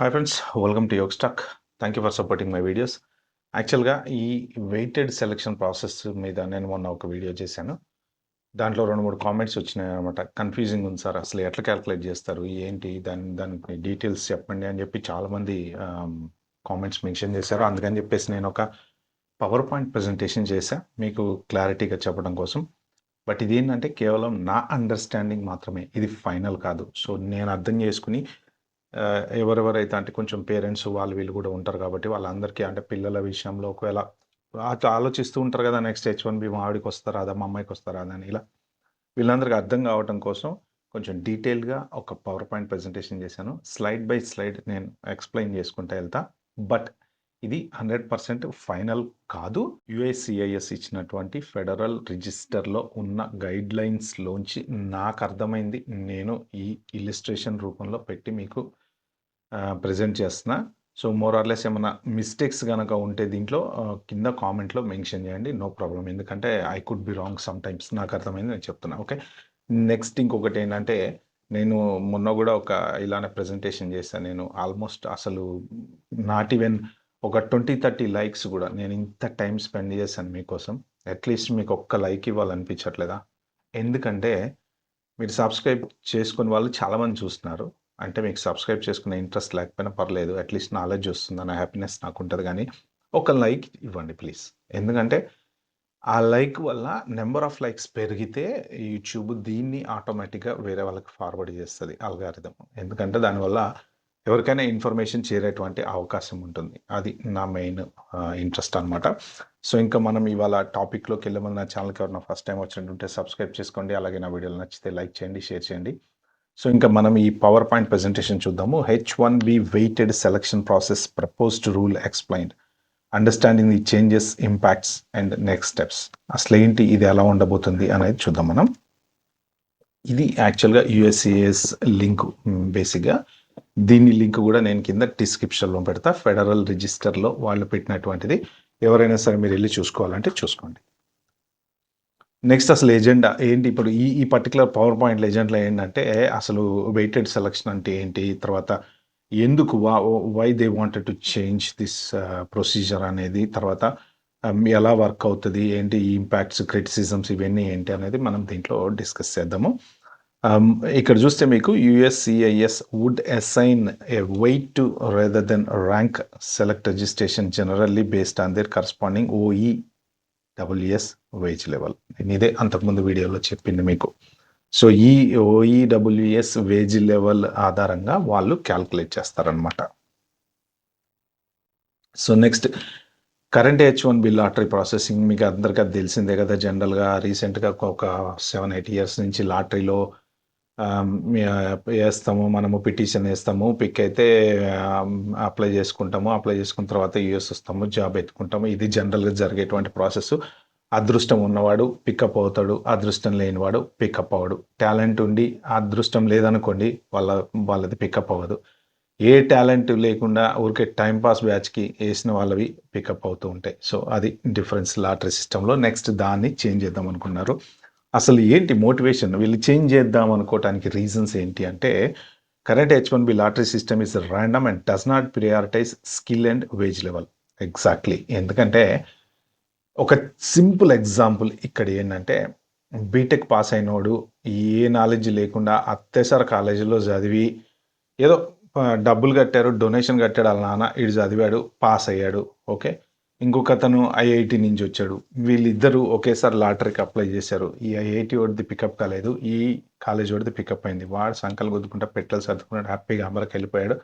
Hi friends, welcome to Yog stack. Thank you for supporting my videos. Actually ఈ weighted selection process మీద నేను మొన్న ఒక వీడియో చేశాను. దాంట్లో 2-3 కామెంట్స్ వచ్చినాయి అనమాట. కన్ఫ్యూజింగ్ ఉంది సార్, అసలు ఎట్లా క్యాలిక్యులేట్ చేస్తారు, ఏంటి దానికి డీటెయిల్స్ చెప్పండి అని చెప్పి చాలామంది కామెంట్స్ మెన్షన్ చేశారు. అందుకని చెప్పేసి నేను ఒక పవర్ పాయింట్ ప్రజెంటేషన్ చేశా మీకు క్లారిటీగా చెప్పడం కోసం. బట్ ఇదేంటంటే కేవలం నా అండర్స్టాండింగ్ మాత్రమే, ఇది ఫైనల్ కాదు. సో నేను అర్థం చేసుకుని ఎవరెవరైతే అంటే కొంచెం పేరెంట్స్ వాళ్ళు వీళ్ళు కూడా ఉంటారు కాబట్టి వాళ్ళందరికీ అంటే పిల్లల విషయంలో ఒకవేళ ఆలోచిస్తూ ఉంటారు కదా, నెక్స్ట్ H1B మా ఆవిడకి వస్తారా అదా, మా అమ్మాయికి వస్తారా అని, ఇలా వీళ్ళందరికీ అర్థం కావటం కోసం కొంచెం డీటెయిల్గా ఒక పవర్ పాయింట్ ప్రజెంటేషన్ చేశాను. స్లైడ్ బై స్లైడ్ నేను ఎక్స్ప్లెయిన్ చేసుకుంటా వెళ్తా. బట్ ఇది 100% ఫైనల్ కాదు. USCIS ఇచ్చినటువంటి ఫెడరల్ రిజిస్టర్లో ఉన్న గైడ్ లైన్స్లోంచి నాకు అర్థమైంది నేను ఈ ఇలిస్ట్రేషన్ రూపంలో పెట్టి మీకు ప్రజెంట్ చేస్తున్నా. సో మోర్ ఆర్ లెస్ ఏమైనా మిస్టేక్స్ కనుక ఉంటే దీంట్లో కింద కామెంట్లో మెన్షన్ చేయండి, నో ప్రాబ్లం. ఎందుకంటే I could be wrong some times, నాకు అర్థమైంది నేను చెప్తున్నా. ఓకే, నెక్స్ట్ ఇంకొకటి ఏంటంటే నేను మొన్న కూడా ఒక ఇలానే ప్రజెంటేషన్ చేశాను. నేను ఆల్మోస్ట్ అసలు నాట్ ఈవెన్ ఒక 20-30 లైక్స్ కూడా, నేను ఇంత టైం స్పెండ్ చేశాను మీకోసం. అట్లీస్ట్ మీకు ఒక్క లైక్ ఇవ్వాలనిపించట్లేదా? ఎందుకంటే మీరు సబ్స్క్రైబ్ చేసుకుని వాళ్ళు చాలామంది చూస్తున్నారు. అంటే మీకు సబ్స్క్రైబ్ చేసుకునే ఇంట్రెస్ట్ లేకపోయినా పర్లేదు, అట్లీస్ట్ నాలెడ్జ్ వస్తుందన్న హ్యాపీనెస్ నాకు ఉంటుంది. కానీ ఒక లైక్ ఇవ్వండి ప్లీజ్. ఎందుకంటే ఆ లైక్ వల్ల నెంబర్ ఆఫ్ లైక్స్ పెరిగితే యూట్యూబ్ దీన్ని ఆటోమేటిక్గా వేరే వాళ్ళకి ఫార్వర్డ్ చేస్తుంది అల్గారిథం. ఎందుకంటే దానివల్ల ఎవరికైనా ఇన్ఫర్మేషన్ చేరేటువంటి అవకాశం ఉంటుంది. అది నా మెయిన్ ఇంట్రెస్ట్ అనమాట. సో ఇంకా మనం ఇవాళ టాపిక్లోకి వెళ్ళే ముందు నా ఛానల్కి ఎవరైనా ఫస్ట్ టైం వచ్చినట్టుంటే సబ్స్క్రైబ్ చేసుకోండి. అలాగే నా వీడియోలు నచ్చితే లైక్ చేయండి, షేర్ చేయండి. సో ఇంకా మనం ఈ పవర్ పాయింట్ ప్రజెంటేషన్ చూద్దాము. H1B weighted selection process proposed rule explained, understanding the changes, impacts and next steps. అసలు ఏంటి, ఇది ఎలా ఉండబోతుంది అనేది చూద్దాం మనం. ఇది యాక్చువల్గా USCIS లింక్. బేసిక్గా దీని లింక్ కూడా నేను కింద డిస్క్రిప్షన్లో పెడతా. ఫెడరల్ రిజిస్టర్లో వాళ్ళు పెట్టినటువంటిది. ఎవరైనా సరే మీరు వెళ్ళి చూసుకోవాలంటే చూసుకోండి. నెక్స్ట్ అసలు ఎజెండా ఏంటి, ఇప్పుడు ఈ పర్టికులర్ పవర్ పాయింట్ ఎజెండాలో ఏంటంటే అసలు వెయిటెడ్ సెలక్షన్ అంటే ఏంటి, తర్వాత ఎందుకు why they wanted to change this procedure అనేది, తర్వాత ఎలా వర్క్ అవుతుంది, ఏంటి ఈ ఇంపాక్ట్స్, క్రిటిసిజమ్స్ ఇవన్నీ ఏంటి అనేది మనం దీంట్లో డిస్కస్ చేద్దాము. ఇక్కడ చూస్తే మీకు USCIS would assign a weight to rather than rank select registration generally based on their corresponding OEWS wage level. ఇదే అంతకుముందు వీడియోలో చెప్పింది మీకు. సో ఈ OEWS వేజ్ లెవెల్ ఆధారంగా వాళ్ళు క్యాల్కులేట్ చేస్తారనమాట. So next current H1B lottery processing మీకు అందరికీ అది తెలిసిందే కదా. జనరల్గా రీసెంట్గా ఒక 7-8 ఇయర్స్ నుంచి లాటరీలో వేస్తాము, మనము పిటిషన్ వేస్తాము, పిక్ అయితే అప్లై చేసుకుంటాము, అప్లై చేసుకున్న తర్వాత US వస్తాము, జాబ్ ఎత్తుకుంటాము. ఇది జనరల్గా జరిగేటువంటి ప్రాసెస్. అదృష్టం ఉన్నవాడు పికప్ అవుతాడు, అదృష్టం లేనివాడు పికప్ అవ్వడు. టాలెంట్ ఉండి అదృష్టం లేదనుకోండి వాళ్ళది పికప్ అవ్వదు. ఏ టాలెంట్ లేకుండా ఊరికే టైంపాస్ బ్యాచ్కి వేసిన వాళ్ళవి పికప్ అవుతూ ఉంటాయి. సో అది డిఫరెన్స్ లాటరీ సిస్టంలో. నెక్స్ట్ దాన్ని చేంజ్ చేద్దాం అనుకున్నారు. అసలు ఏంటి మోటివేషన్, వీళ్ళు చేంజ్ చేద్దాం అనుకోవటానికి రీజన్స్ ఏంటి అంటే, current H1B lottery system is random and does not prioritize skill and wage level. Exactly. ఎందుకంటే ఒక సింపుల్ ఎగ్జాంపుల్ ఇక్కడ ఏంటంటే, బీటెక్ పాస్ అయినోడు ఏ నాలెడ్జ్ లేకుండా అత్యవసర కాలేజీలో చదివి ఏదో డబ్బులు కట్టారు, డొనేషన్ కట్టాడు వాళ్ళ నాన్న, ఇటు చదివాడు, పాస్ అయ్యాడు. ఓకే, ఇంకొక అతను IIT నుంచి వచ్చాడు. వీళ్ళిద్దరూ ఒకేసారి లాటరీకి అప్లై చేశారు. ఈ IIT వాడిది పికప్ కాలేదు, ఈ కాలేజ్ వాడిది పికప్ అయింది. వాడు సంకలు గుద్దుకుంటా పెట్టెలు సర్దుకున్నాడు, హ్యాపీగా అమెరికా వెళ్ళిపోయాడు.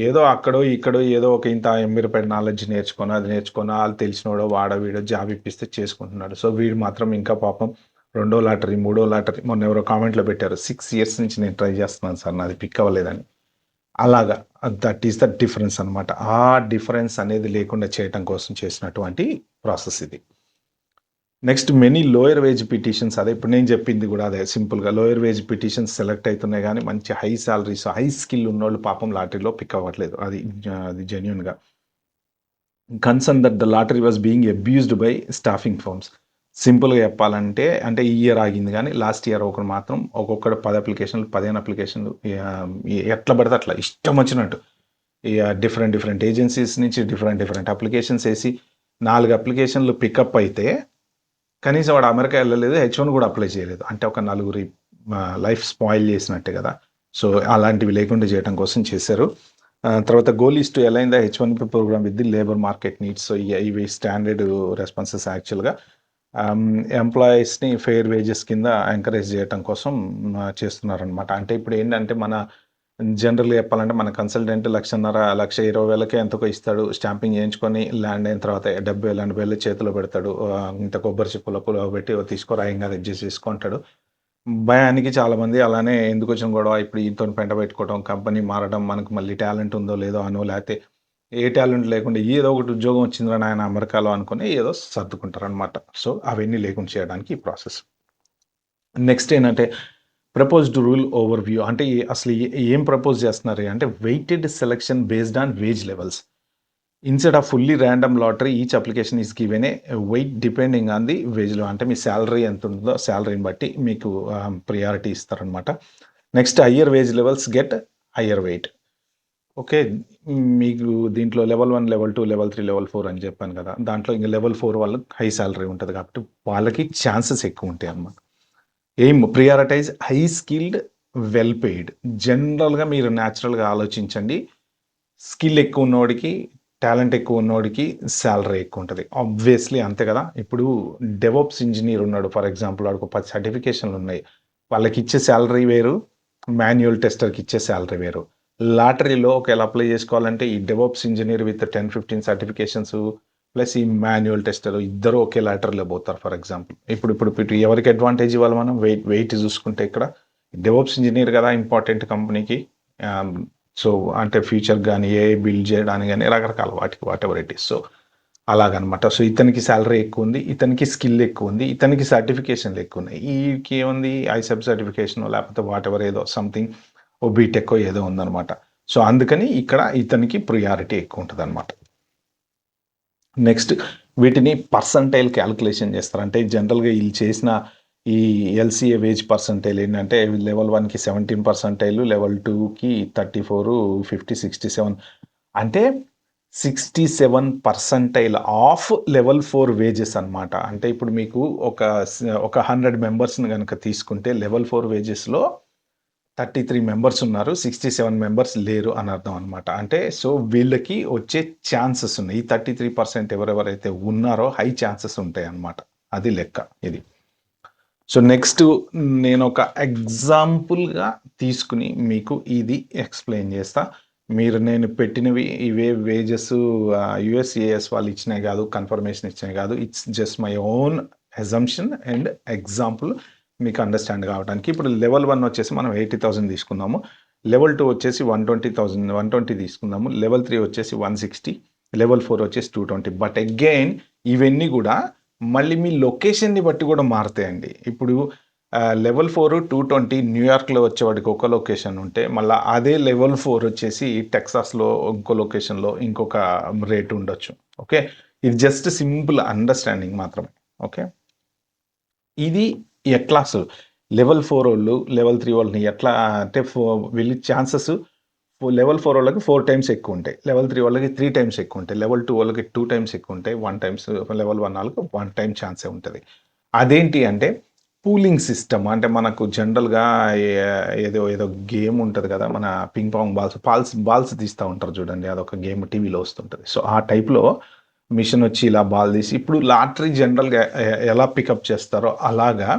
ఏదో అక్కడో ఇక్కడో ఏదో ఒక ఇంత ఎంబీరపైన నాలెడ్జ్ నేర్చుకొని అది నేర్చుకొని వాళ్ళు తెలిసినోడో వాడో వీడో జాబ్ ఇప్పిస్తే చేసుకుంటున్నాడు. సో వీడు మాత్రం ఇంకా పాపం 2వ లాటరీ 3వ లాటరీ, మొన్న ఎవరో కామెంట్లో పెట్టారు 6 ఇయర్స్ నుంచి నేను ట్రై చేస్తున్నాను సార్, నాది పిక్ అవ్వలేదని. అలాగా దట్ ఈస్ ద డిఫరెన్స్ అనమాట. ఆ డిఫరెన్స్ అనేది లేకుండా చేయటం కోసం చేసినటువంటి ప్రాసెస్ ఇది. Next many lower wage petitions, అదే ఇప్పుడు నేను చెప్పింది కూడా అదే సింపుల్గా. లోయర్ వేజ్ పిటిషన్స్ సెలెక్ట్ అవుతున్నాయి కానీ మంచి హై సాలరీస్, హై స్కిల్ ఉన్నోళ్ళు పాపం లాటరీలో పిక్ అవ్వట్లేదు. అది జెన్యున్గా. Concern that the lottery was being abused by staffing firms. సింపుల్గా చెప్పాలంటే, అంటే ఈ ఇయర్ ఆగింది కానీ లాస్ట్ ఇయర్ ఒకరు మాత్రం ఒక్కొక్కడు 10 అప్లికేషన్లు 15 అప్లికేషన్లు ఎట్లా పడితే అట్లా ఇష్టం వచ్చినట్టు డిఫరెంట్ ఏజెన్సీస్ నుంచి డిఫరెంట్ అప్లికేషన్స్ వేసి 4 అప్లికేషన్లు పికప్ అయితే కనీసం వాడు అమెరికా వెళ్ళలేదు, H1 కూడా అప్లై చేయలేదు. అంటే ఒక నలుగురి లైఫ్ స్పాయిల్ చేసినట్టే కదా. సో అలాంటివి లేకుండా చేయడం కోసం చేశారు. తర్వాత goal is to align the H1B program with the labor market needs. So ఇవి స్టాండర్డ్ రెస్పాన్సెస్ యాక్చువల్గా ఎంప్లాయీస్ని ఫెయిర్ వేజెస్ కింద ఎంకరేజ్ చేయడం కోసం చేస్తున్నారనమాట. అంటే ఇప్పుడు ఏంటంటే మన జనరల్గా చెప్పాలంటే మన కన్సల్టెంట్ 1,50,000 1,20,000కే ఎంతకో ఇస్తాడు. స్టాంపింగ్ చేయించుకొని ల్యాండ్ అయిన తర్వాత 70,000 80,000 చేతిలో పెడతాడు. ఇంత కొబ్బరి చిప్పలో పెట్టి తీసుకోరా ఏం కాదు అడ్జస్ట్ చేసుకుంటాడు. భయానికి చాలామంది అలానే ఎందుకు వచ్చిన గొడవ ఇప్పుడు ఈయనతో పెంట పెట్టుకోవడం, కంపెనీ మారడం, మనకు మళ్ళీ టాలెంట్ ఉందో లేదో అనో, లేకపోతే ఏ టాలెంట్ లేకుండా ఏదో ఒకటి ఉద్యోగం వచ్చిందిరా నాయన అమెరికాలో అనుకుని ఏదో సర్దుకుంటారనమాట. సో అవన్నీ లేకుండా చేయడానికి ఈ ప్రాసెస్. నెక్స్ట్ ఏంటంటే ప్రపోజ్డ్ రూల్ ఓవర్ వ్యూ. అంటే అసలు ఏం ప్రపోజ్ చేస్తున్నారు అంటే weighted selection based on wage levels. Instead of fully random lottery each application is given a weight depending on the వేజ్లో. అంటే మీ శాలరీ ఎంత ఉంటుందో శాలరీని బట్టి మీకు ప్రియారిటీ ఇస్తారనమాట. Next higher wage levels get higher weight. Okay, మీకు దీంట్లో లెవెల్ 1, లెవెల్ 2, లెవెల్ 3, లెవెల్ 4 అని చెప్పాను కదా. దాంట్లో ఇంకా లెవెల్ 4 వాళ్ళకి హై శాలరీ ఉంటుంది కాబట్టి వాళ్ళకి ఛాన్సెస్ ఎక్కువ ఉంటాయి అన్నమాట. ఏం prioritise high skilled well paid. జనరల్గా మీరు న్యాచురల్గా ఆలోచించండి, స్కిల్ ఎక్కువ ఉన్నోడికి టాలెంట్ ఎక్కువ ఉన్నోడికి శాలరీ ఎక్కువ ఉంటుంది. ఆబ్వియస్లీ అంతే కదా. ఇప్పుడు డెవోప్స్ ఇంజనీర్ ఉన్నాడు ఫర్ ఎగ్జాంపుల్, వాడికి 10 సర్టిఫికేషన్లు ఉన్నాయి, వాళ్ళకి ఇచ్చే శాలరీ వేరు, మాన్యువల్ టెస్టర్కి ఇచ్చే శాలరీ వేరు. లాటరీలో ఒకవేళ అప్లై చేసుకోవాలంటే ఈ DevOps engineer with 10-15 certifications plus ఈ మాన్యువల్ టెస్టర్ ఇద్దరు ఒకే లాటరీలో పోతారు ఫర్ ఎగ్జాంపుల్. ఇప్పుడు ఎవరికి అడ్వాంటేజ్ ఇవ్వాలి మనం? వెయిట్ చూసుకుంటే ఇక్కడ డెవోప్స్ ఇంజనీర్ కదా ఇంపార్టెంట్ కంపెనీకి. సో అంటే ఫ్యూచర్ కానీ ఏ బిల్డ్ చేయడానికి కానీ రకరకాల what ever it is. So అలాగనమాట. సో ఇతనికి శాలరీ ఎక్కువ ఉంది, ఇతనికి స్కిల్ ఎక్కువ ఉంది, ఇతనికి సర్టిఫికేషన్లు ఎక్కువ ఉన్నాయి. ఈకి ఏముంది ఐసెబ్ సర్టిఫికేషన్ లేకపోతే వాట్ ఎవర్ ఏదో సంథింగ్ ఓ బీటెక్ ఏదో ఉందన్నమాట. సో అందుకని ఇక్కడ ఇతనికి ప్రియారిటీ ఎక్కువ ఉంటుంది అనమాట. నెక్స్ట్ వీటిని పర్సంటైల్ క్యాలిక్యులేషన్ చేస్తారు. అంటే జనరల్గా వీళ్ళు చేసిన ఈ ఎల్సీఏ వేజ్ పర్సంటైల్ ఏంటంటే లెవెల్ 1కి 17%, లెవెల్ 2కి 34, 50, 67 అంటే 67% ఆఫ్ లెవెల్ 4 వేజెస్ అనమాట. అంటే ఇప్పుడు మీకు ఒక 100 మెంబర్స్ని కనుక తీసుకుంటే లెవెల్ 4 వేజెస్లో 33 మెంబర్స్ ఉన్నారు, 67 మెంబర్స్ లేరు అని అర్థం అనమాట. అంటే సో వీళ్ళకి వచ్చే ఛాన్సెస్ ఉన్నాయి. ఈ 33% ఎవరెవరైతే ఉన్నారో హై ఛాన్సెస్ ఉంటాయి అన్నమాట. అది లెక్క ఇది. సో నెక్స్ట్ నేను ఒక ఎగ్జాంపుల్గా తీసుకుని మీకు ఇది ఎక్స్ప్లెయిన్ చేస్తా. నేను పెట్టినవి ఇవే వేజెస్ యుఎస్ఏఎస్ వాళ్ళు ఇచ్చినాయి కాదు, కన్ఫర్మేషన్ ఇచ్చినాయి కాదు. It's just my own assumption and example మీకు అండర్స్టాండ్ కావడానికి. ఇప్పుడు లెవెల్ 1 వచ్చేసి మనం 80,000 తీసుకుందాము, లెవెల్ 2 వచ్చేసి 120 తీసుకుందాము, లెవెల్ 3 వచ్చేసి 160, లెవెల్ 4 వచ్చేసి 220. బట్ అగైన్ ఇవన్నీ కూడా మళ్ళీ మీ లొకేషన్ని బట్టి కూడా మారుతాయండి. ఇప్పుడు లెవెల్ 4 220 న్యూయార్క్లో వచ్చేవాడికి ఒక లొకేషన్ ఉంటే మళ్ళీ అదే లెవెల్ 4 వచ్చేసి టెక్సాస్లో ఇంకో లొకేషన్లో ఇంకొక రేట్ ఉండొచ్చు. ఓకే, ఇది జస్ట్ సింపుల్ అండర్స్టాండింగ్ మాత్రమే. ఓకే, ఇది ఎట్లా అసలు లెవెల్ 4 వాళ్ళు లెవెల్ 3 వాళ్ళని ఎట్లా అంటే వీళ్ళ ఛాన్సెస్ లెవెల్ 4 వాళ్ళకి 4 టైమ్స్ ఎక్కువ ఉంటాయి, లెవెల్ 3 వాళ్ళకి 3 టైమ్స్ ఎక్కువ ఉంటాయి, లెవెల్ 2 వాళ్ళకి 2 టైమ్స్ ఎక్కువ ఉంటాయి, 1 టైమ్స్, లెవెల్ 1 వాళ్ళకి 1 టైం ఛాన్సే ఉంటుంది. అదేంటి అంటే పూలింగ్ సిస్టమ్. అంటే మనకు జనరల్గా ఏదో గేమ్ ఉంటుంది కదా, మన పింగ్ పాంగ్ బాల్స్ తీస్తూ ఉంటారు చూడండి, అదొక గేమ్ టీవీలో వస్తుంటుంది. సో ఆ టైప్లో మిషన్ వచ్చి ఇలా బాల్ తీసి ఇప్పుడు లాటరీ జనరల్గా ఎలా పికప్ చేస్తారో అలాగా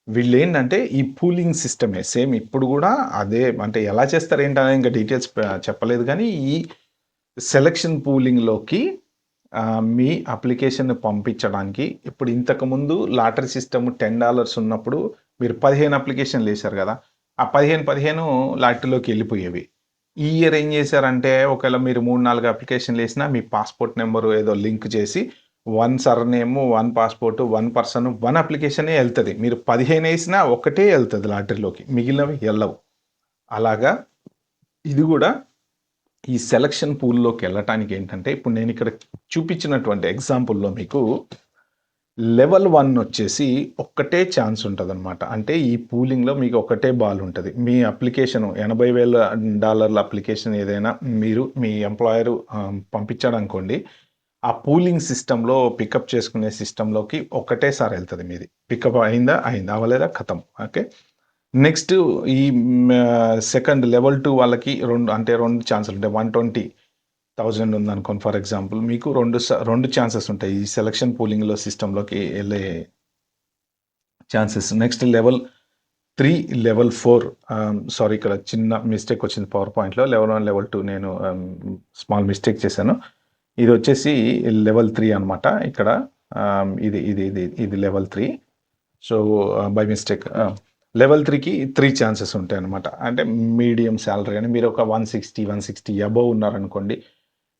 వీళ్ళు ఏంటంటే ఈ పూలింగ్ సిస్టమే సేమ్ ఇప్పుడు కూడా అదే. అంటే ఎలా చేస్తారు ఏంటనే ఇంకా డీటెయిల్స్ చెప్పలేదు, కానీ ఈ సెలక్షన్ పూలింగ్లోకి మీ అప్లికేషన్ పంపించడానికి ఇప్పుడు ఇంతకుముందు లాటరీ సిస్టమ్ $10 ఉన్నప్పుడు మీరు 15 అప్లికేషన్లు వేశారు కదా, ఆ 15 లాటరీలోకి వెళ్ళిపోయేవి. ఈ ఇయర్ ఏం చేశారంటే ఒకవేళ మీరు 3-4 అప్లికేషన్లు వేసినా మీ పాస్పోర్ట్ నెంబరు ఏదో లింక్ చేసి 1 సర్నేమ్, 1 పాస్పోర్ట్, 1 పర్సన్, 1 అప్లికేషనే వెళ్తుంది. మీరు 15 వేసినా ఒకటే వెళ్తుంది లాటరీలోకి, మిగిలినవి వెళ్ళవు. అలాగా ఇది కూడా ఈ సెలక్షన్ పూల్లోకి వెళ్ళటానికి ఏంటంటే ఇప్పుడు నేను ఇక్కడ చూపించినటువంటి ఎగ్జాంపుల్లో మీకు లెవెల్ 1 వచ్చేసి ఒక్కటే ఛాన్స్ ఉంటదనమాట. అంటే ఈ పూలింగ్‌లో మీకు ఒకటే బాల్ ఉంటది. మీ అప్లికేషను $80,000 అప్లికేషన్ ఏదైనా మీరు మీ ఎంప్లాయరు పంపించాడనుకోండి. ఆ పూలింగ్ సిస్టమ్‌లో పికప్ చేసుకునే సిస్టమ్‌లోకి ఒకటేసారి ఎళ్తది మీది. పికప్ అయిందా? అయింది. అవ్వలేదా? ఖతం. ఓకే. నెక్స్ట్ ఈ సెకండ్ లెవెల్ 2 వాళ్ళకి 2 ఛాన్సులుంటాయి. 120,000 ఉందనుకోండి ఫర్ ఎగ్జాంపుల్. మీకు 2 ఛాన్సెస్ ఉంటాయి. ఈ సెలక్షన్ పూలింగ్‌లో సిస్టమ్‌లోకి ఎళ్ళే chances. Next level 3, level 4 sorry ఇక్కడ చిన్న మిస్టేక్ వచ్చింది పవర్ పాయింట్‌లో. లెవెల్ 1, లెవెల్ 2 నేను స్మాల్ మిస్టేక్ చేశాను. ఇదొచ్చేసి లెవెల్ 3 అనమాట. ఇక్కడ ఇది level 3. So, by mistake level 3కి 3 ఛాన్సెస్ ఉంటాయన్నమాట. అంటే మీడియం సాలరీ అని మీరు ఒక 160 అబోవ్ ఉన్నారనుకోండి.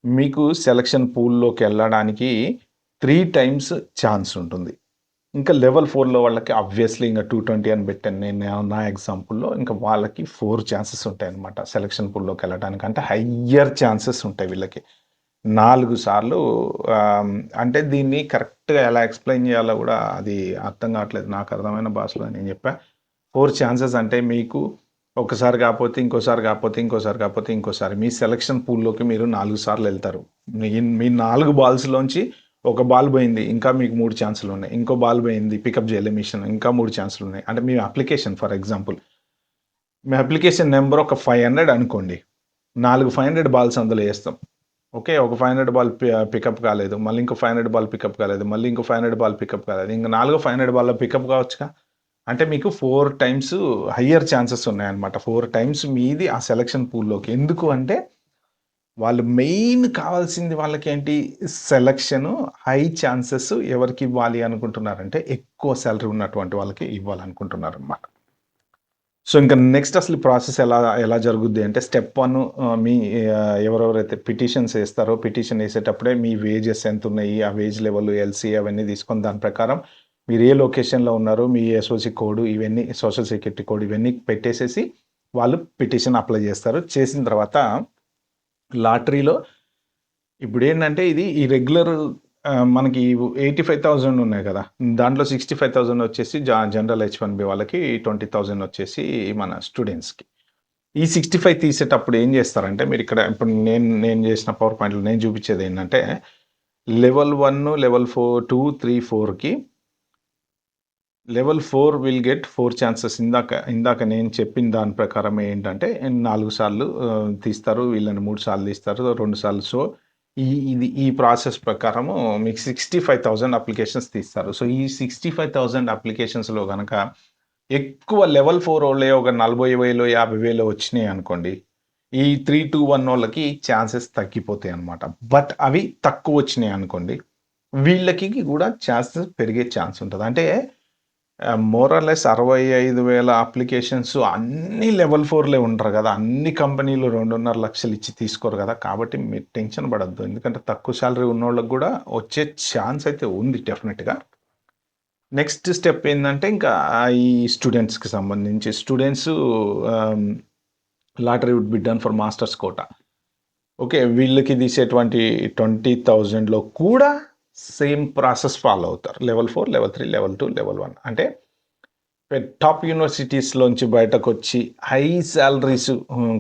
మీకు సెలక్షన్ పూల్‌లోకెళ్ళడానికి 3 టైమ్స్ ఛాన్స్ ఉంటుంది. ఇంకా లెవెల్ 4లో వాళ్ళకి ఆబ్వియస్లీ ఇంక 220 అని పెట్టాను నేను నా ఎగ్జాంపుల్‌లో. ఇంకా వాళ్ళకి 4 ఛాన్సెస్ ఉంటాయన్నమాట సెలక్షన్ పూల్‌లోకెళ్ళడానికి. అంటే హయ్యర్ ఛాన్సెస్ ఉంటాయి వీళ్ళకి. 4 సార్లు అంటే దీన్ని కరెక్ట్‌గా ఎలా ఎక్స్‌ప్లెయిన్ చేయాలో గూడా అది అర్థం కావట్లేదు. నాకు అర్థమైన భాషలో నేను చెప్పా. 4 ఛాన్సెస్ అంటే మీకు ఒకసారి కాపోతే, ఇంకోసారి కాపోతే, ఇంకోసారి కాపోతే, ఇంకోసారి. మీ సెలక్షన్ పూల్‌లోకి మీరు 4 సార్లు ఎళ్తారు. మీ 4 బాల్స్‌లోంచి ఒక బాల్ పోయింది. ఇంకా మీకు 3 ఛాన్సులున్నాయి. ఇంకో బాల్ పోయింది. పికప్ చేయలే మిషన్. ఇంకా 3 ఛాన్సులున్నాయి. అంటే మీ అప్లికేషన్ ఫర్ ఎగ్జాంపుల్. మీ అప్లికేషన్ నంబర్ ఒక 500 అనుకోండి. 4 500 బాల్స్ అందులో ఏస్తాం. ఓకే. ఒక 500 బాల్ పికప్ కాలేదు. మళ్ళీ ఇంకో 500 బాల్ పికప్ కాలేదు. మళ్ళీ ఇంకో 500 బాల్ పికప్ కాలేదు. ఇంక నాలుగో 500 బాల్‌లో పికప్ కావచ్చుగా. అంటే మీకు 4 టైమ్స్ హయ్యర్ ఛాన్సెస్ ఉన్నాయన్నమాట. 4 టైమ్స్ మీది ఆ సెలక్షన్ పూల్‌లోకి. ఎందుకు అంటే వాళ్ళు మెయిన్ కావాల్సింది వాళ్ళకేంటి సెలక్షను, హై ఛాన్సెస్ ఎవరికివ్వాలి అనుకుంటున్నారంటే ఎక్కువ సాలరీ ఉన్నటువంటి వాళ్ళకి ఇవ్వాలనుకుంటున్నారన్నమాట. సో, ఇంక నెక్స్ట్ అసలు ప్రాసెస్ ఎలా జరుగుద్ది అంటే స్టెప్ 1 మీ ఎవరెవరైతే పిటిషన్స్ ఏస్తారో పిటిషన్ ఏసేటప్పుడే మీ వేజెస్ ఎంతున్నయి, ఆ వేజ్ లెవెల్, ఎల్‌సీఏ అవన్నీ తీసుకొని దాని ప్రకారం మీరు ఏ లొకేషన్‌లో ఉన్నారో మీ ఎస్ఓసి కోడ్ ఇవన్నీ సోషల్ సెక్యూరిటీ కోడ్ ఇవన్నీ పెట్టేసేసి వాళ్ళు పిటిషన్ అప్లై చేస్తారు. చేసిన తర్వాత లాటరీలో ఇప్పుడేంటంటే ఈ రెగ్యులర్ మనకి 85,000 ఉన్నాయి కదా! దాంట్లో 65,000 వచ్చేసి జనరల్ హెచ్-1బీ వాళ్ళకి, 20,000 వచ్చేసి మన స్టూడెంట్స్‌కి. ఈ 65 తీసేటప్పుడు ఏం చేస్తారంటే మీరిక్కడ ఇప్పుడు నేను చేసిన పవర్ పాయింట్‌లో నేను చూపించేదేంటంటే లెవెల్ 1, లెవెల్ 2, 3, 4కి లెవెల్ 4 విల్ గెట్ 4 ఛాన్సెస్. ఇందాక నేను చెప్పిన దాని ప్రకారం ఏంటంటే 4 సార్లు తీస్తారు. వీళ్ళని 3 సార్లు తీస్తారు. 2 సార్లు. సో, ఈ ప్రాసెస్ ప్రకారము మీకు 65,000 అప్లికేషన్స్ తీస్తారు. సో, ఈ 65,000 అప్లికేషన్స్‌లో గనక ఎక్కువ లెవెల్ 4 ఓళ్ళే ఒక 40,000, 50,000 వచ్చినాయనుకోండి. ఈ 3-2-1 ఛాన్సెస్ తగ్గిపోతాయన్నమాట. బట్ అవి తక్కువొచ్చినాయనుకోండి, వీళ్ళకి కూడా ఛాన్సెస్ పెరిగే ఛాన్స్ ఉంటది. అంటే మోర్ ఆర్ లెస్ 65,000 అప్లికేషన్స్ అన్నీ లెవెల్ 4లే ఉంటారు గదా! అన్ని కంపెనీలు 2.5 లక్షలు ఇచ్చి తీసుకోరు గదా! కాబట్టి మీరు టెన్షన్ పడొద్దు. ఎందుకంటే తక్కువ సాలరీ ఉన్నోళ్ళకి గూడా వచ్చే ఛాన్స్ అయితే ఉంది డెఫినిట్‌గా. నెక్స్ట్ స్టెప్ ఏందంటే ఇంకా ఈ స్టూడెంట్స్‌కి సంబంధించి students ah, lottery would be done for masters quota. Okay. వీళ్ళకి తీసేటువంటి 20,000లో కూడా సేమ్ ప్రాసెస్ ఫాలో అవుతారు. లెవెల్ 4, లెవెల్ 3, లెవెల్ 2, లెవెల్ 1 అంటే టాప్ యూనివర్సిటీస్‌లోంచి బయటకొచ్చి హై సాలరీస్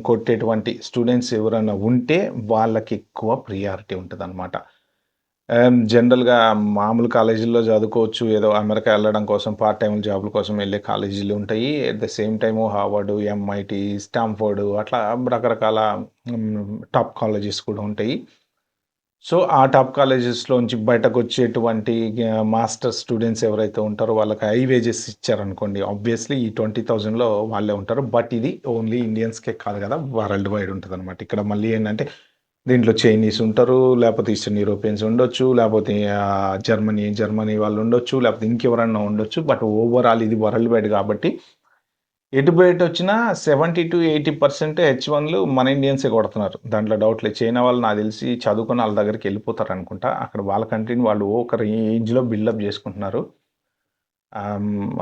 కొట్టేటువంటి స్టూడెంట్స్ ఎవరైనా ఉంటే వాళ్ళకి ఎక్కువ ప్రియారిటీ ఉంటదనమాట. జనరల్‌గా మామూలు కాలేజీల్లో చదువుకోవచ్చు. ఏదో అమెరికా ఎళ్ళడం కోసం పార్ట్ టైమ్ జాబ్‌ల కోసం వెళ్ళే కాలేజీలు ఉంటాయి. At the same time Harvard, MIT, Stanford అట్లా రకరకాల టాప్ కాలేజెస్ కూడా ఉంటాయి. సో, ఆ టాప్ కాలేజెస్‌లోంచి బయటకొచ్చేటువంటి మాస్టర్స్ స్టూడెంట్స్ ఎవరైతే ఉంటారో వాళ్ళకి హై వేజెస్ ఇచ్చారనుకోండి. ఆబ్వియస్లీ ఈ 20,000లో వాళ్ళే ఉంటారు. బట్ ఇది ఓన్లీ ఇండియన్స్‌కే కాదు కదా! వరల్డ్ వైడ్ ఉంటదనమాట. ఇక్కడ మళ్ళీ ఏంటంటే దీంట్లో చైనీస్ ఉంటారు, లేపోతే ఈస్టర్న్ యూరోపియన్స్ ఉండొచ్చు, లేపోతే జర్మనీ వాళ్ళు ఉండొచ్చు, లేపోతే ఇంకెవరన్నా ఉండొచ్చు. బట్ ఓవరాల్ ఇది వరల్డ్ వైడ్ కాబట్టి ఎటు బయటొచ్చినా 70-80% హెచ్-1లు మన ఇండియన్సే కొడుతున్నారు. దాంట్లో డౌట్ లేదు. చైనా వాళ్ళు నాకు తెలిసి చదువుకొని ఆళ్ళ దగ్గరికెళ్ళిపోతారనుకుంటా. అక్కడ వాళ్ళ కంట్రీని వాళ్ళు ఒక రేంజ్‌లో బిల్డప్ జేసుకుంటున్నారు.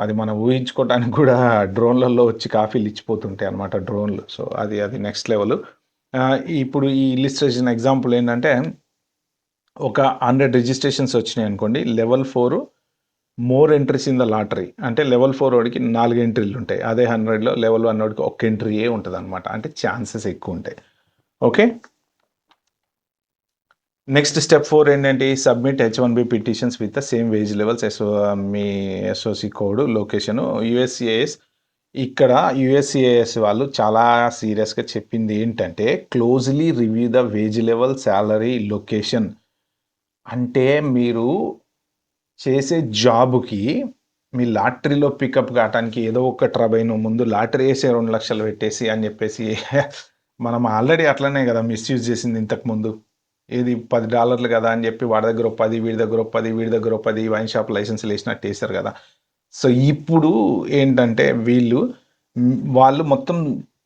అది మనం ఊహించుకోవటానికి కూడా డ్రోన్‌లలో వచ్చి కాఫీలు ఇచ్చిపోతుంటాయన్నమాట డ్రోన్‌లు. సో, అది నెక్స్ట్ లెవెలు. ఇప్పుడు ఈ ఇల్లిస్ట్రేషన్ ఎగ్జాంపుల్ ఏంటంటే ఒక 100 రిజిస్ట్రేషన్స్ వచ్చినాయనుకోండి. Level 4 more entries in the lottery. అంటే లెవెల్ 4 వాడికి 4 ఎంట్రీలు ఉంటాయి. అదే 100లో లెవెల్ 1 వాడికి ఒక్క ఎంట్రీయే ఉంటదనమాట. అంటే ఛాన్సెస్ ఎక్కువుంటాయి. ఓకే. నెక్స్ట్ స్టెప్ 4 ఏంటంటే submit H-1B petitions with the same wage levels మీ ఎస్ఓసి కోడ్, లొకేషను, యూఎస్సిఐఎస్. ఇక్కడ యూఎస్సిఐఎస్ వాళ్ళు చాలా సీరియస్‌గా చెప్పింది ఏంటంటే closely review the wage level, salary, location. అంటే మీరు చేసే జాబ్‌కి మీ లాటరీలో పికప్ కావటానికి ఏదో ఒక టర్బైన్ ముందు లాటరీ ఏసే 2,00,000 పెట్టేసి అని చెప్పేసి మనం ఆల్రెడీ అట్లనే కదా మిస్‌యూజ్ చేసింది ఇంతకుముందు. ఏది $10 కదా అని చెప్పి వాడి దగ్గర ఓ 10, వీడి దగ్గర ఓ 10, వీడి దగ్గర ఓ 10 వైన్ షాప్ లైసెన్స్‌లు ఏసినట్టు ఏసారు కదా! సో, ఇప్పుడు ఏంటంటే వాళ్ళు మొత్తం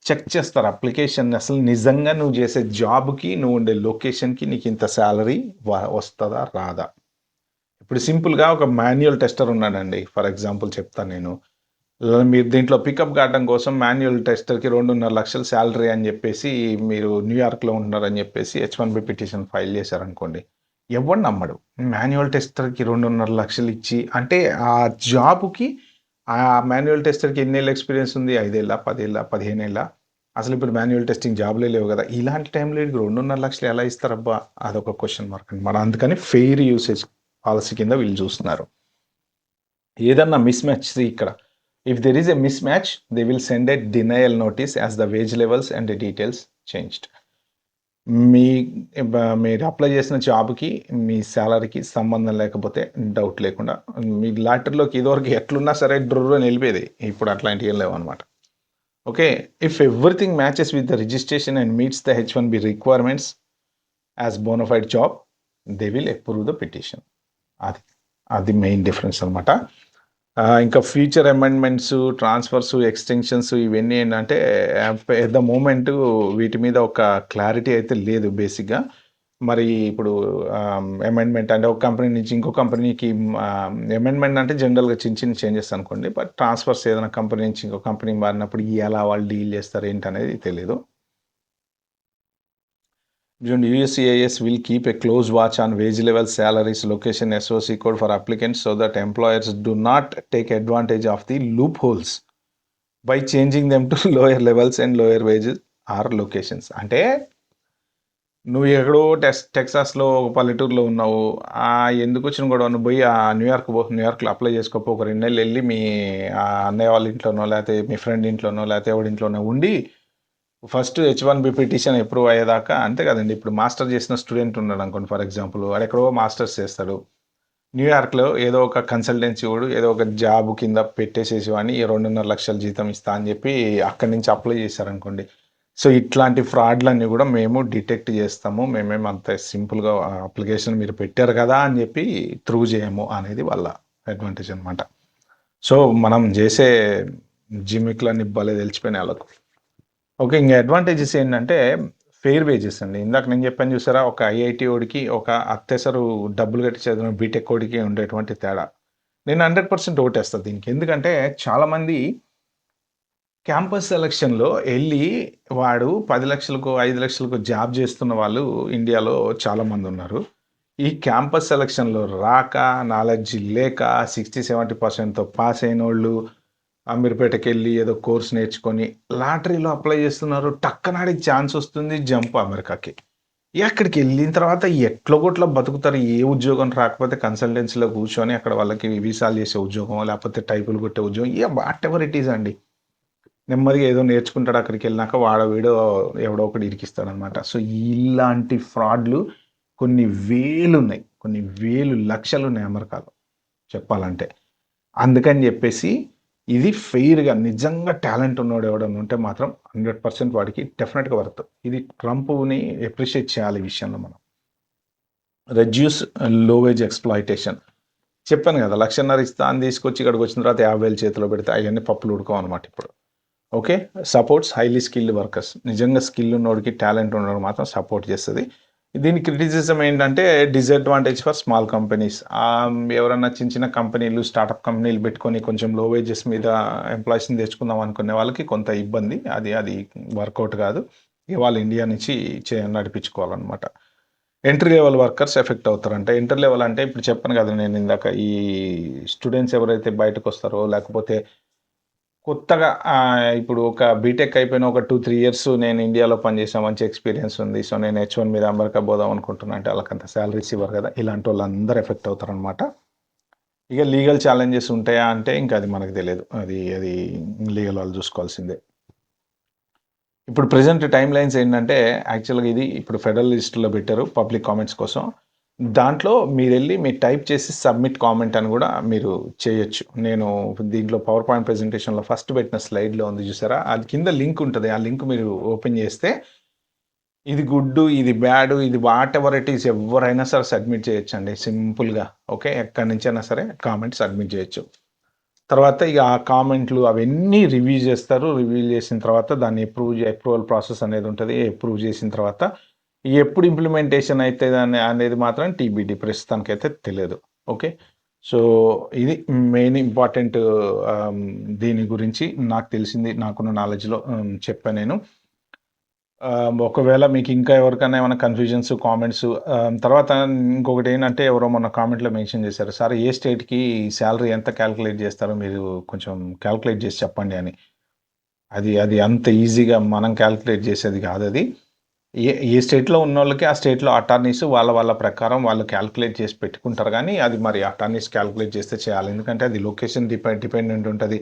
చెక్ చేస్తారు అప్లికేషన్‌ని. అసలు నిజంగా నువ్వు చేసే జాబ్‌కి, నువ్వు ఉండే లొకేషన్‌కి నీకింత సాలరీ వస్తదా? రాదా? ఇప్పుడు సింపుల్‌గా ఒక మాన్యువల్ టెస్టర్ ఉన్నాడండి. ఫర్ ఎగ్జాంపుల్ చెప్తాను నేను. మీరు దీంట్లో పికప్ కావడం కోసం మాన్యువల్ టెస్టర్‌కి 2,50,000 సాలరీ అని చెప్పేసి మీరు న్యూయార్క్‌లో ఉంటున్నారని చెప్పేసి H-1B పిటిషన్ ఫైల్ చేశారనుకోండి. ఎవడు నమ్మడు. మాన్యువల్ టెస్టర్‌కి 2,50,000 ఇచ్చి అంటే ఆ జాబ్‌కి ఆ మాన్యువల్ టెస్టర్‌కి ఎన్నేళ్ల ఎక్స్‌పీరియన్స్ ఉంది? 5 ఏళ్ల, 10 ఏళ్ల, 15 ఏళ్ల? అసలిప్పుడు మాన్యువల్ టెస్టింగ్ జాబ్‌లే లేవు గదా! ఇలాంటి టైంలో ఈడికి 2,50,000 ఎలా ఇస్తారబ్బా? అదొక క్వెషన్ మార్క్ అన్నమాట. అందుకని ఫెయిర్ యూసేజ్ పాలసీ కింద వీళ్ళు చూస్తున్నారు. ఏదన్నా మిస్ మ్యాచ్ ఇక్కడ. If there is a mismatch they will send a denial notice as the wage levels and the details changed. మీ మీరు అప్లై చేసిన జాబ్‌కి, మీ సాలరీకి సంబంధం లేకపోతే డౌట్ లేకుండా మీ లాటరీలోకి ఇదివరకు ఎట్లున్నా సరే డుర్రుని ఎళ్ళిపోయేది. ఇప్పుడు అట్లాంటివి ఏం లేవన్నమాట. Okay. If everything matches with the registration and meets the H-1B requirements as bona fide job they will approve the petition. అది. అది మెయిన్ డిఫరెన్స్ అనమాట. ఇంకా ఫ్యూచర్ అమెండ్మెంట్స్, ట్రాన్స్ఫర్స్, ఎక్స్‌టెన్షన్స్ ఇవన్నీ ఏంటంటే ఎట్ ద మూమెంట్ వీటి మీద ఒక క్లారిటీ అయితే లేదు బేసిక్‌గా. మరి ఇప్పుడు అమెండ్మెంట్ అంటే ఒక కంపెనీ నుంచి ఇంకో కంపెనీకి అమెండ్మెంట్ అంటే జనరల్‌గా చిన్న చిన్న చేంజెస్ అనుకోండి. బట్ ట్రాన్స్ఫర్స్ ఏదైనా కంపెనీ నుంచి ఇంకో కంపెనీకి మారినప్పుడు ఎలా వాళ్ళు డీల్ చేస్తారు ఏంటనేది తెలీదు. USCIS will keep a close watch on wage levels, salaries, location, SOC code for applicants so that employers do not take advantage of the loopholes by changing them to lower levels and lower wages or locations. అంటే నువ్వు ఎక్కడో టెక్సాస్‌లో ఒక పల్లెటూరులో ఉన్నావు. ఎందుకొచ్చిన గొడవ నువ్వు పోయి New York పో. న్యూయార్క్‌లో అప్లై చేసుకోపో. ఒక 2 నెలలు ఎళ్లి మీ అన్నయ్య వాళ్ళ ఇంట్లోనో, లేతే మీ ఫ్రెండ్ ఇంట్లోనో, లేతే ఎవడి ఇంట్లోనో ఉండి ఫస్ట్ H-1B పిటిషన్ అప్రూవ్ అయ్యేదాకా అంతే కదండీ. ఇప్పుడు మాస్టర్ చేసిన స్టూడెంట్ ఉన్నాడనుకోండి ఫర్ ఎగ్జాంపుల్. వాడెక్కడో మాస్టర్స్ చేస్తాడు. న్యూయార్క్‌లో ఏదో ఒక కన్సల్టెన్సీ వాడు ఏదో ఒక జాబ్ కింద పెట్టేసేసి వాడిని 2,50,000 జీతం ఇస్తా అని చెప్పి అక్కడి నుంచి అప్లై చేశారనుకోండి. సో, ఇట్లాంటి ఫ్రాడ్‌లన్నీ కూడా మేము డిటెక్ట్ చేస్తాము. మేమేమి అంత సింపుల్‌గా అప్లికేషన్ మీరు పెట్టారు కదా అని చెప్పి త్రూ చేయము అనేది వాళ్ళ అడ్వాంటేజ్ అనమాట. సో, మనం చేసే జిమిక్‌లన్నీ భలే తెలిసిపోయినాయి ఆళ్ళకు. ఓకే. ఇంక అడ్వాంటేజెస్ ఏంటంటే, ఫెయిర్ వేజెస్ అండి. ఇందాక నేను చెప్పాను చూసారా? ఒక ఐఐటీ వోడికి, ఒక అత్తెసరు డబ్బులు కట్టి చదివిన బీటెక్ వోడికి ఉండేటువంటి తేడా. నేను 100% ఓటేస్తా దీనికి. ఎందుకంటే, చాలామంది క్యాంపస్ సెలక్షన్‌లో ఎళ్లి వాడు 10,00,000కో, 5,00,000కో జాబ్ చేస్తున్న వాళ్ళు ఇండియాలో చాలామందున్నారు. ఈ క్యాంపస్ సెలక్షన్‌లో రాక, నాలెడ్జ్ లేక 60, 70%తో పాస్ అయినోళ్ళు అమీర్‌పేటకెళ్ళి ఏదో కోర్స్ నేర్చుకొని లాటరీలో అప్లై చేస్తున్నారు. టక్కన ఆడికి ఛాన్స్ వస్తుంది. జంప్ అమెరికాకి. అక్కడికెళ్ళిన తర్వాత ఎట్లోగొట్ల బతుకుతారు. ఏ ఉద్యోగం రాకపోతే కన్సల్టెన్సీలో కూర్చొని అక్కడ వాళ్ళకి వీసాలు చేసే ఉద్యోగమో, లేకపోతే టైపులు కొట్టే ఉద్యోగం వాటెవర్ ఇట్ ఈస్ అండి. నెమ్మదిగా ఏదో నేర్చుకుంటాడు అక్కడికెళ్ళినాక వాడో వీడో ఎవడో ఒకడు ఇరికిస్తాడనమాట. సో, ఇలాంటి ఫ్రాడ్‌లు కొన్ని వేలున్నాయి. కొన్ని వేలు, లక్షలున్నాయి అమెరికాలో చెప్పాలంటే. అందుకని జెప్పేసి ఇది ఫెయిర్‌గా నిజంగా టాలెంట్ ఉన్నోడు ఎవడన్నా ఉంటే మాత్రం 100% వాడికి డెఫినిట్‌గా వర్త్. ఇది ట్రంప్‌ని అప్రిషియేట్ చేయాలి ఈ విషయంలో మనం. రెడ్యూస్ లో వేజ్ ఎక్స్‌ప్లాయిటేషన్. చెప్పాను గదా! 1,50,000 ఇస్తా అని తీసుకొచ్చి ఇక్కడికొచ్చిన తర్వాత 50,000 చేతిలో పెడితే అయన్నీ పప్పులు ఉడకవనమాట ఇప్పుడు. Okay. Supports highly skilled workers. నిజంగా స్కిల్ ఉన్నోడికి, టాలెంట్ ఉన్నోడికి మాత్రం సపోర్ట్ చేస్తది. దీని క్రిటిసిజం ఏంటంటే డిసడ్వాంటేజ్ ఫర్ స్మాల్ కంపెనీస్. ఎవరన్నా చిన్న చిన్న కంపెనీలు, స్టార్టప్ కంపెనీలు పెట్టుకొని కొంచెం లో వేజెస్ మీద ఎంప్లాయీస్‌ని తెచ్చుకుందాం అనుకునే వాళ్ళకి కొంత ఇబ్బంది. అది వర్కౌట్ కాదు. ఇక వాళ్ళు ఇండియా నుంచి నడిపించుకోవాలనమాట. ఎంట్రీ లెవెల్ వర్కర్స్ ఎఫెక్ట్ అవుతారంట. ఎంట్రీ లెవెల్ అంటే ఇప్పుడు చెప్పాను కదా నేను ఇందాక, ఈ స్టూడెంట్స్ ఎవరైతే బయటకొస్తారో లేకపోతే కొత్తగా ఇప్పుడు ఒక బీటెక్ అయిపోయిన ఒక 2, 3 ఇయర్స్ నేను ఇండియాలో పనిచేసా, మంచి ఎక్స్‌పీరియన్స్ ఉంది. సో, నేను H1 మీద అమెరికా పోదాం అనుకుంటున్నా అంటే ఆళ్ళకంత సాలరీస్ ఇవ్వరు కదా! ఇలాంటోళ్ళందరూ ఎఫెక్ట్ అవుతారనమాట. ఇక లీగల్ ఛాలెంజెస్ ఉంటాయా అంటే ఇంక అది మనకు తెలీదు. అది లీగల్ వాళ్ళు చూసుకోవాల్సిందే. ఇప్పుడు ప్రెజెంట్ టైమ్ లైన్స్ ఏంటంటే యాక్చువల్‌గా ఇది ఇప్పుడు ఫెడరల్ లిస్ట్‌లో పెట్టారు పబ్లిక్ కామెంట్స్ కోసం. దాంట్లో మీరెళ్లి మీరు టైప్ చేసి సబ్మిట్ కామెంట్ అని గూడా మీరు చేయొచ్చు. నేను దీంట్లో పవర్ పాయింట్ ప్రెజెంటేషన్‌లో ఫస్ట్ పెట్టిన స్లైడ్‌లో ఉంది చూసారా? అది కింద లింక్ ఉంటది. ఆ లింక్ మీరు ఓపెన్ చేస్తే ఇది గుడ్డు, ఇది బ్యాడు, ఇది వాటెవర్ ఇట్ ఈస్ ఎవ్వరైనా సరే సబ్మిట్ చేయొచ్చండి సింపుల్‌గా. ఓకే. ఎక్కడి నుంచైనా సరే కామెంట్ సబ్మిట్ చేయొచ్చు. తర్వాత ఇక ఆ కామెంట్లు అవన్నీ రివ్యూ చేస్తారు. రివ్యూ చేసిన తర్వాత దాన్ని అప్రూవల్ ప్రాసెస్ అనేది ఉంటది. అప్రూవ్ చేసిన తర్వాత ఎప్పుడు ఇంప్లిమెంటేషన్ అయితదని అనేది మాత్రం టీబీడీ ప్రస్తుతానికైతే తెలియదు. ఓకే. సో, ఇది మెయిన్ ఇంపార్టెంట్ దీని గురించి నాకు తెలిసింది, నాకున్న నాలెడ్జ్‌లో చెప్పా నేను. ఒకవేళ మీకు ఇంకా ఎవరికైనా ఏమైనా కన్‌ఫ్యూజన్స్, కామెంట్స్ తర్వాత ఇంకొకటేంటంటే ఎవరో మొన్న కామెంట్‌లో మెన్షన్ చేశారు. సార్ ఏ స్టేట్‌కి సాలరీ ఎంత కాలిక్యులేట్ చేస్తారో మీరు కొంచెం కాలిక్యులేట్ చేసి చెప్పండి అని. అది అంత ఈజీగా మనం కాలిక్యులేట్ చేసేది కాదది. ఏ స్టేట్‌లో ఉన్నోళ్ళకి ఆ స్టేట్‌లో అటార్నీస్ వాళ్ళ ప్రకారం వాళ్ళు కాలిక్యులేట్ చేసి పెట్టుకుంటారు గానీ, అది మరి అటార్నీస్ కాలిక్యులేట్ చేస్తే చేయాలి. ఎందుకంటే అది లొకేషన్ డిపెండెంట్ ఉంటది.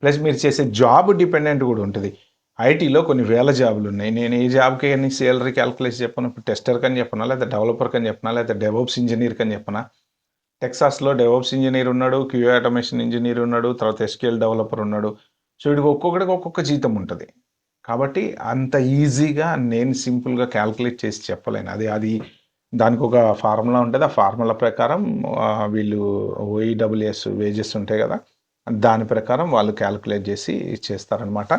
ప్లస్ మీరు చేసే జాబ్ డిపెండెంట్ గూడా ఉంటది. ఐటీలో కొన్ని వేల జాబులున్నాయి. నేను ఏ జాబ్‌కి అని సాలరీ కాలిక్యులేట్ చెప్పను. ఇప్పుడు టెస్టర్‌కని చెప్పనా? లేకపోతే డెవలపర్‌కని చెప్పనా? లేకపోతే డెవోప్స్ ఇంజినీర్‌కని చెప్పనా? టెక్సాస్‌లో డెవోప్స్ ఇంజినీర్ ఉన్నాడు. క్యూఏ ఆటోమేషన్ ఇంజినీర్ ఉన్నాడు. తర్వాత ఎస్‌క్యూఎల్ డెవలపర్ ఉన్నాడు. సో, వీడికి ఒక్కొక్కడికి ఒక్కొక్క జీతం ఉంటది. కాబట్టి అంత ఈజీగా నేను సింపుల్‌గా కాలిక్యులేట్ చేసి చెప్పలేను. అది దానికొక ఫార్ములా ఉంటది. ఆ ఫార్ములా ప్రకారం వీళ్ళు ఓఈడబ్ల్యూఎస్ వేజెస్ ఉంటాయి గదా! దాని ప్రకారం వాళ్ళు కాలిక్యులేట్ జేసి చేస్తారనమాట.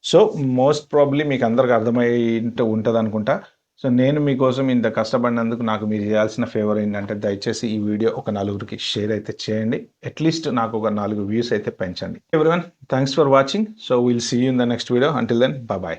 సో, మోస్ట్ ప్రాబబ్లీ మీకందరికి అర్థమయ్యుంటే ఉంటదనుకుంటా. సో, నేను మీకోసం ఇంత కష్టపడినందుకు నాకు మీరు చేయాల్సిన ఫేవర్ ఏంటంటే దయచేసి ఈ వీడియో ఒక నలుగురికి షేర్ అయితే చేయండి. అట్‌లీస్ట్ నాకు ఒక 4 వ్యూస్ అయితే పెంచండి. Everyone, thanks for watching. So, will see you in the next video. Until then, bye by.